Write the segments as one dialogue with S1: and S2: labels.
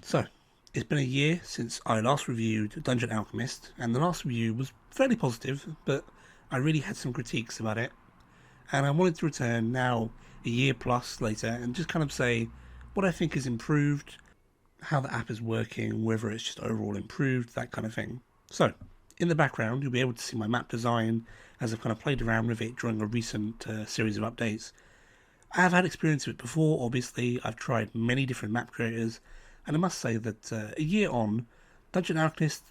S1: So, it's been a year since I last reviewed Dungeon Alchemist, and the last review was fairly positive, but I really had some critiques about it. And I wanted to return now, a year plus later, and just kind of say what I think is improved, how the app is working, whether it's just overall improved, that kind of thing. So, in the background, you'll be able to see my map design as I've kind of played around with it during a recent series of updates. I have had experience with it before, obviously. I've tried many different map creators, and I must say that a year on, Dungeon Alchemist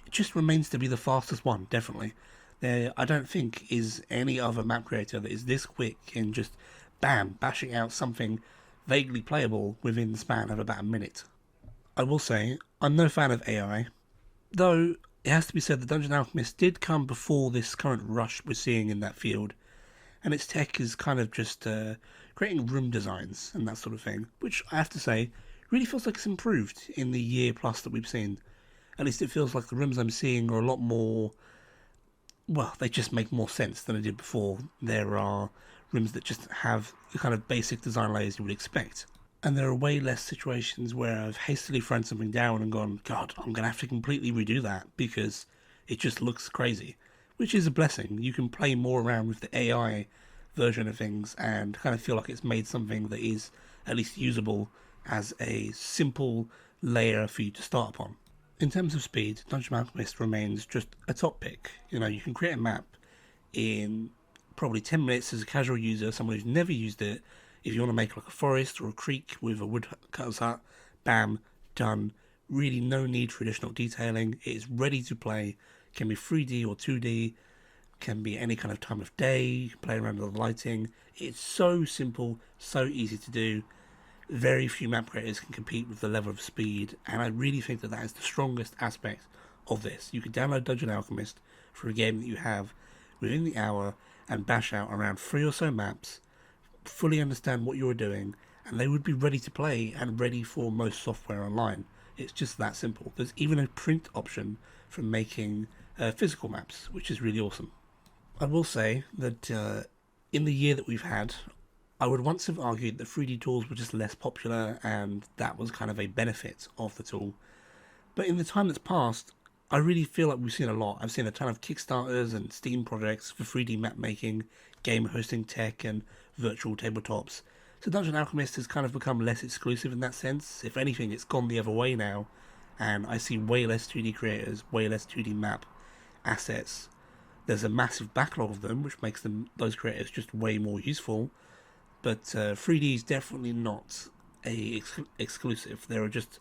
S1: just remains to be the fastest one, definitely. There, I don't think, is any other map creator that is this quick in just bam, bashing out something vaguely playable within the span of about a minute. I will say, I'm no fan of AI, though it has to be said that Dungeon Alchemist did come before this current rush we're seeing in that field, and its tech is kind of just creating room designs and that sort of thing, which I have to say really feels like it's improved in the year plus that we've seen. At least it feels like the rooms I'm seeing are a lot more. Well, they just make more sense than they did before. There are rooms that just have the kind of basic design layers you would expect. And there are way less situations where I've hastily thrown something down and gone, God, I'm going to have to completely redo that because it just looks crazy. Which is a blessing. You can play more around with the AI version of things and kind of feel like it's made something that is at least usable as a simple layer for you to start upon. In terms of speed, Dungeon Alchemist remains just a top pick. You know, you can create a map in probably 10 minutes as a casual user, someone who's never used it. If you want to make like a forest or a creek with a woodcutter's hut, bam, done. Really no need for additional detailing. It is ready to play. It can be 3D or 2D, can be any kind of time of day, you can play around with the lighting. It's so simple, so easy to do. Very few map creators can compete with the level of speed, and I really think that that is the strongest aspect of this. You can download Dungeon Alchemist for a game that you have within the hour and bash out around 3 or so maps, fully understand what you're doing, and they would be ready to play and ready for most software online. It's just that simple. There's even a print option for making physical maps, which is really awesome. I will say that in the year that we've had, I would once have argued that 3D tools were just less popular and that was kind of a benefit of the tool. But in the time that's passed, I really feel like we've seen a lot. I've seen a ton of Kickstarters and Steam projects for 3D map making, game hosting tech, and virtual tabletops. So Dungeon Alchemist has kind of become less exclusive in that sense. If anything, it's gone the other way now, and I see way less 2D creators, way less 2D map assets. There's a massive backlog of them, which makes those creators just way more useful. But 3D is definitely not exclusive. There are just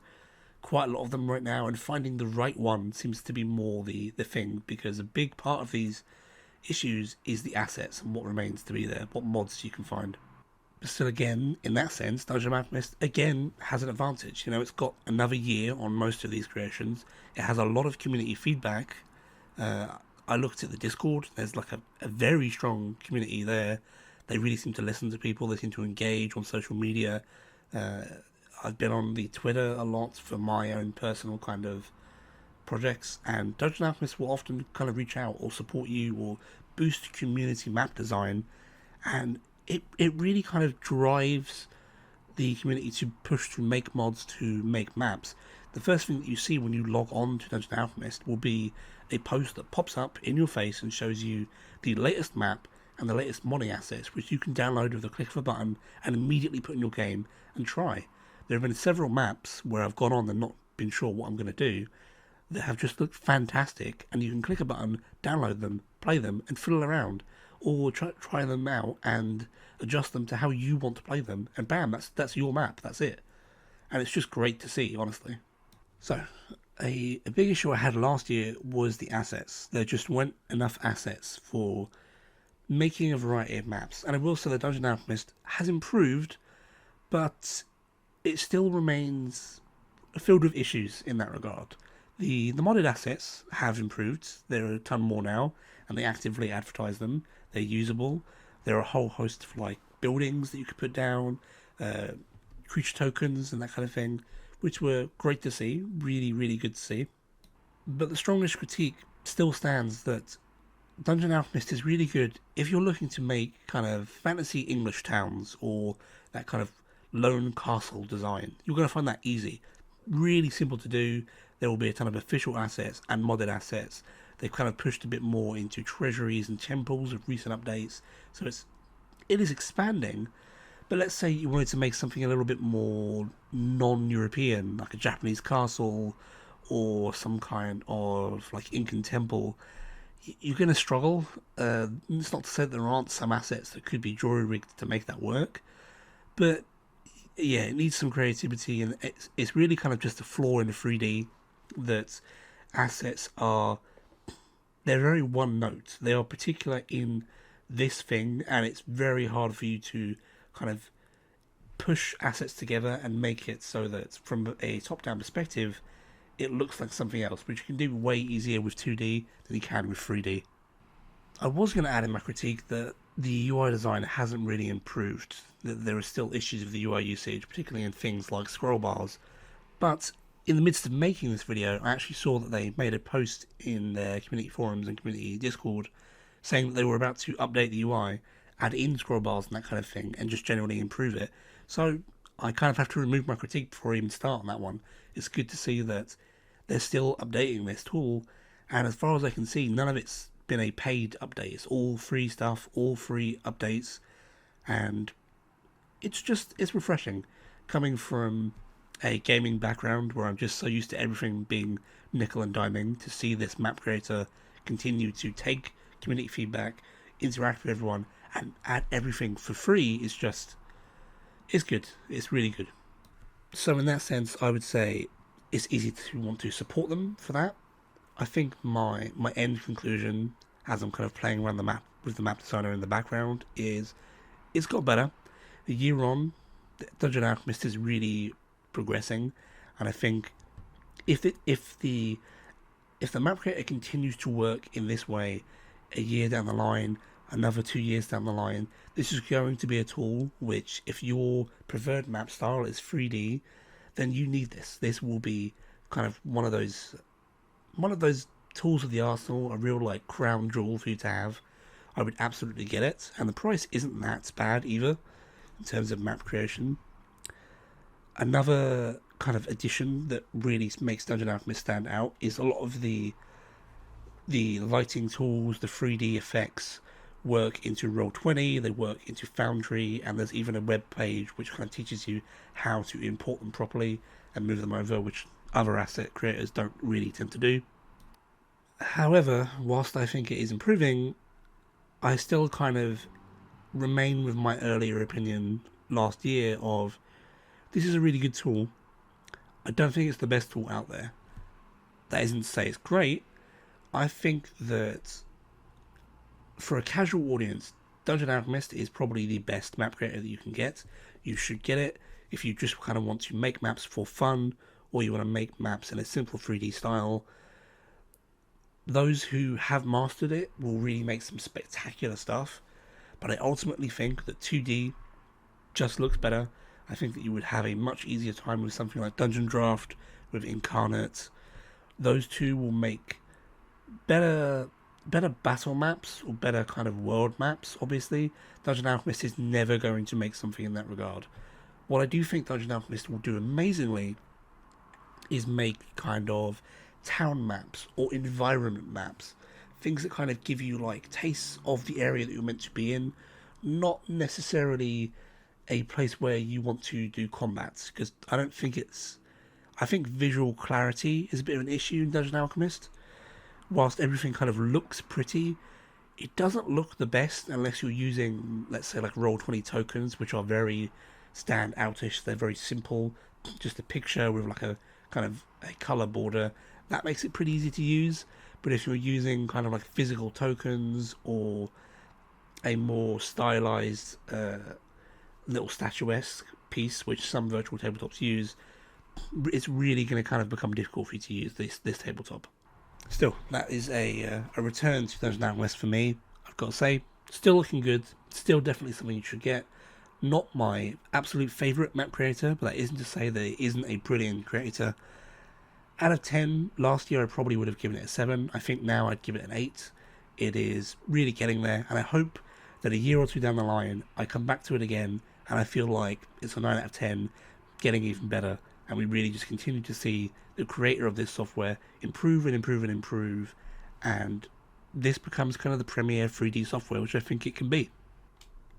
S1: quite a lot of them right now, and finding the right one seems to be more the thing, because a big part of these issues is the assets and what remains to be there, what mods you can find. But still, again, in that sense, Dungeon Alchemist again has an advantage. You know, it's got another year on most of these creations. It has a lot of community feedback. I looked at the Discord. There's like a very strong community there. They really seem to listen to people. They seem to engage on social media. I've been on the Twitter a lot for my own personal kind of projects, and Dungeon Alchemist will often kind of reach out or support you or boost community map design, and it really kind of drives the community to push to make mods, to make maps. The first thing that you see when you log on to Dungeon Alchemist will be a post that pops up in your face and shows you the latest map and the latest modding assets, which you can download with a click of a button and immediately put in your game and try. There have been several maps where I've gone on and not been sure what I'm going to do that have just looked fantastic, and you can click a button, download them, play them, and fiddle around, or try them out and adjust them to how you want to play them, and bam, that's your map, that's it. And it's just great to see, honestly. So, a big issue I had last year was the assets. There just weren't enough assets for making a variety of maps, and I will say that Dungeon Alchemist has improved, but it still remains filled with issues in that regard. The modded assets have improved. There are a ton more now, and they actively advertise them. They're usable. There are a whole host of like buildings that you could put down, creature tokens and that kind of thing, which were great to see. Really, really good to see. But the strongest critique still stands that Dungeon Alchemist is really good if you're looking to make kind of fantasy English towns or that kind of lone castle design. You're going to find that easy. really simple to do. There will be a ton of official assets and modded assets. They've kind of pushed a bit more into treasuries and temples of recent updates, so it is expanding. But let's say you wanted to make something a little bit more non-European, like a Japanese castle or some kind of like Incan temple. You're going to struggle. It's not to say that there aren't some assets that could be jury rigged to make that work, but yeah, it needs some creativity, and it's really kind of just a flaw in the 3D that assets are, they're very one note. They are particular in this thing, and it's very hard for you to kind of push assets together and make it so that from a top-down perspective, it looks like something else, which you can do way easier with 2D than you can with 3D. I was going to add in my critique that the UI design hasn't really improved, that there are still issues with the UI usage, particularly in things like scroll bars, but in the midst of making this video, I actually saw that they made a post in their community forums and community Discord saying that they were about to update the UI, add in scroll bars and that kind of thing, and just generally improve it. So I kind of have to remove my critique before I even start on that one. It's good to see that they're still updating this tool, and as far as I can see, none of it's been a paid update. It's all free stuff, all free updates, and it's refreshing coming from a gaming background where I'm just so used to everything being nickel and diming. To see this map creator continue to take community feedback, interact with everyone, and add everything for free is just, it's good. It's really good. So in that sense, I would say it's easy to want to support them for that. I think my end conclusion, as I'm kind of playing around the map with the map designer in the background, is it's got better. A year on, Dungeon Alchemist is really progressing, and I think if the map creator continues to work in this way, a year down the line, another 2 years down the line, this is going to be a tool which, if your preferred map style is 3D, then you need this. This will be kind of one of those tools of the arsenal, a real like crown jewel for you to have. I would absolutely get it, and the price isn't that bad either in terms of map creation. Another kind of addition that really makes Dungeon Alchemist stand out is a lot of the lighting tools, the 3D effects work into Roll20, they work into Foundry, and there's even a web page which kind of teaches you how to import them properly and move them over, which other asset creators don't really tend to do. However, whilst I think it is improving, I still kind of remain with my earlier opinion last year of, this is a really good tool. I don't think it's the best tool out there. That isn't to say it's great. I think that for a casual audience, Dungeon Alchemist is probably the best map creator that you can get. You should get it if you just kind of want to make maps for fun, or you want to make maps in a simple 3D style. Those who have mastered it will really make some spectacular stuff, but I ultimately think that 2D just looks better. I think that you would have a much easier time with something like Dungeon Draft, with Incarnate. Those two will make better battle maps, or better kind of world maps, obviously. Dungeon Alchemist is never going to make something in that regard. What I do think Dungeon Alchemist will do amazingly is make kind of town maps or environment maps. Things that kind of give you like tastes of the area that you're meant to be in, not necessarily a place where you want to do combats, because I think visual clarity is a bit of an issue in Dungeon Alchemist. Whilst everything kind of looks pretty, it doesn't look the best unless you're using, let's say, like Roll20 tokens, which are very stand outish. They're very simple, just a picture with like a kind of a color border. That makes it pretty easy to use. But if you're using kind of like physical tokens or a more stylized little statuesque piece, which some virtual tabletops use, it's really going to kind of become difficult for you to use this tabletop. Still, that is a return to Dungeon Alchemist for me. I've got to say, still looking good. Still definitely something you should get. Not my absolute favourite map creator, but that isn't to say that it isn't a brilliant creator. Out of 10, last year I probably would have given it a 7. I think now I'd give it an 8. It is really getting there, and I hope that a year or two down the line, I come back to it again, and I feel like it's a 9 out of 10, getting even better, and we really just continue to see the creator of this software improve and improve and improve, and this becomes kind of the premier 3D software which I think it can be.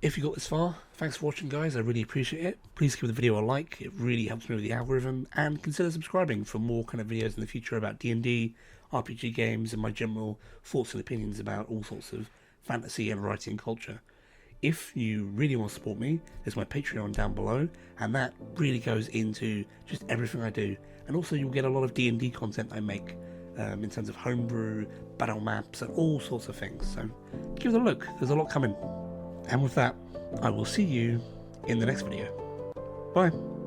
S1: If you got this far, thanks for watching guys, I really appreciate it. Please give the video a like, it really helps me with the algorithm, and consider subscribing for more kind of videos in the future about D&D, RPG games, and my general thoughts and opinions about all sorts of fantasy and writing culture. If you really want to support me, there's my Patreon down below, and that really goes into just everything I do. And also you'll get a lot of D&D content I make, in terms of homebrew, battle maps, and all sorts of things. So give it a look, there's a lot coming. And with that, I will see you in the next video. Bye.